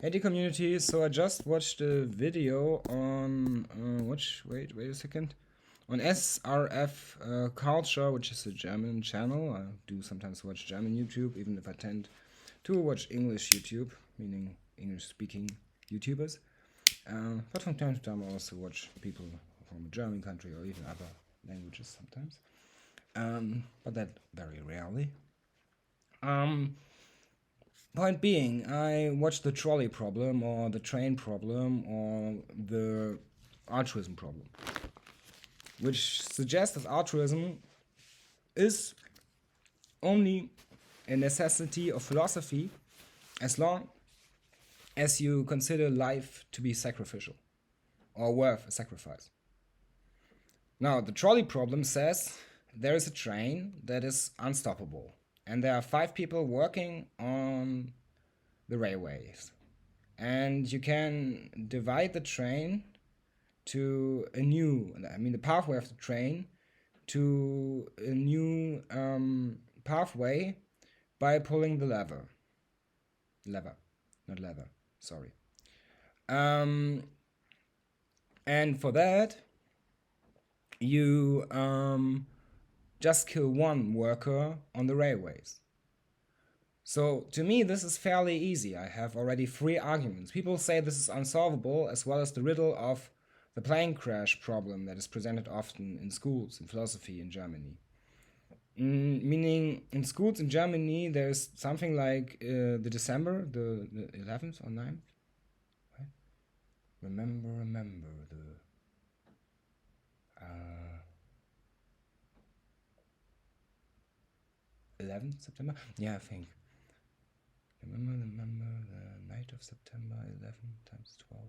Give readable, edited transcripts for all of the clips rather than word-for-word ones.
Hey community, so I just watched a video on wait a second, on SRF Culture, which is a German channel. I do sometimes watch German YouTube, even if I tend to watch English YouTube, meaning English speaking YouTubers. But from time to time I also watch people from a German country or even other languages sometimes. But that very rarely. Point being, I watched the trolley problem or the train problem or the altruism problem, which suggests that altruism is only a necessity of philosophy as long as you consider life to be sacrificial or worth a sacrifice. Now, the trolley problem says there is a train that is unstoppable, and there are 5 people working on the railways. And you can divide the train to a new, the pathway of the train to a new pathway by pulling the lever. Not leather, sorry. And for that, you just kill one worker on the railways. So to me, this is fairly easy. I have already 3 arguments. People say this is unsolvable, as well as the riddle of the plane crash problem that is presented often in schools, in philosophy in Germany. Meaning, in schools in Germany, there's something like the December, the 11th or 9th. Right? Remember the 11th September? Yeah, I think. Remember the night of September 11 times 12.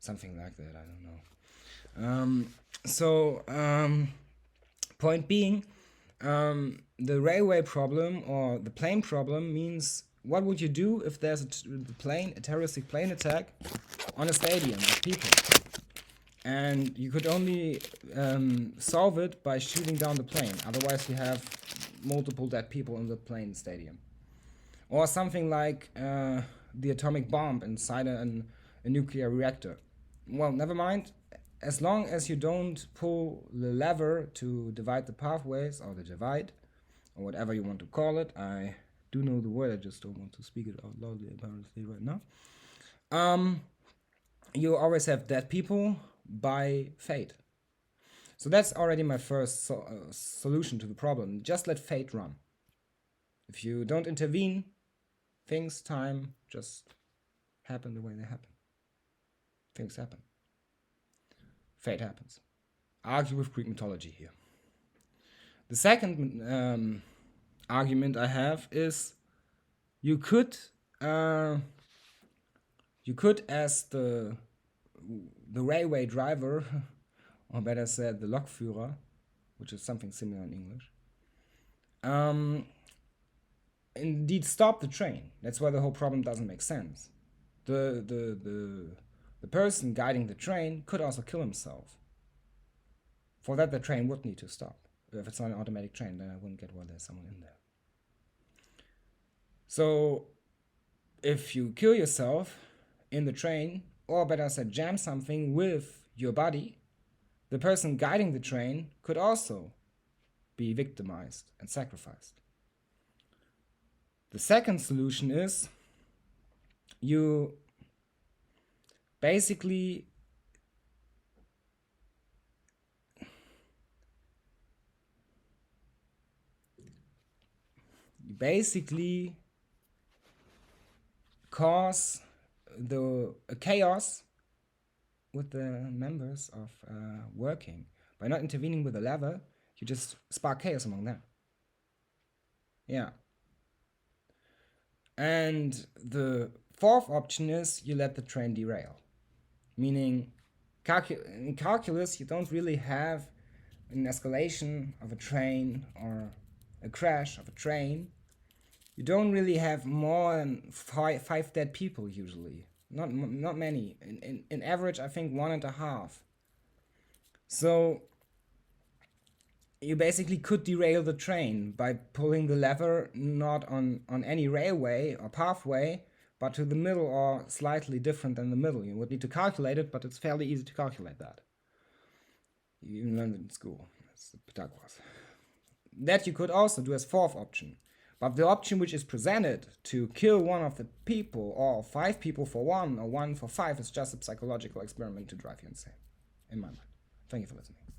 Something like that, I don't know. Point being, the railway problem or the plane problem means what would you do if there's a terroristic plane attack on a stadium of people? And you could only solve it by shooting down the plane. Otherwise, you have multiple dead people in the plane stadium. Or something like the atomic bomb inside a nuclear reactor. Well, never mind. As long as you don't pull the lever to divide the pathways, or the divide, or whatever you want to call it. I do know the word, I just don't want to speak it out loudly apparently right now. You always have dead people by fate. So that's already my first solution to the problem. Just let fate run. If you don't intervene, things, time, just happen the way they happen. Things happen. Fate happens. Argue with Greek mythology here. The second argument I have is you could as the railway driver, or better said, the Lokführer, which is something similar in English, indeed stop the train. That's why the whole problem doesn't make sense. The person guiding the train could also kill himself. For that, the train would need to stop. If it's not an automatic train, then I wouldn't get why there's someone in there. So, if you kill yourself in the train, or better said, jam something with your body, the person guiding the train could also be victimized and sacrificed. The second solution is you basically cause a chaos with the members of working. By not intervening with a lever, you just spark chaos among them. Yeah. And the fourth option is you let the train derail. Meaning, in calculus, you don't really have an escalation of a train or a crash of a train. You don't really have more than 5 dead people usually. Not many. In average, I think 1.5. So you basically could derail the train by pulling the lever not on any railway or pathway, but to the middle or slightly different than the middle. You would need to calculate it, but it's fairly easy to calculate that. You even learned it in school. That's the Pythagoras. That you could also do as fourth option. But the option which is presented to kill one of the people, or 5 people for 1, or 1 for 5, is just a psychological experiment to drive you insane, in my mind. Thank you for listening.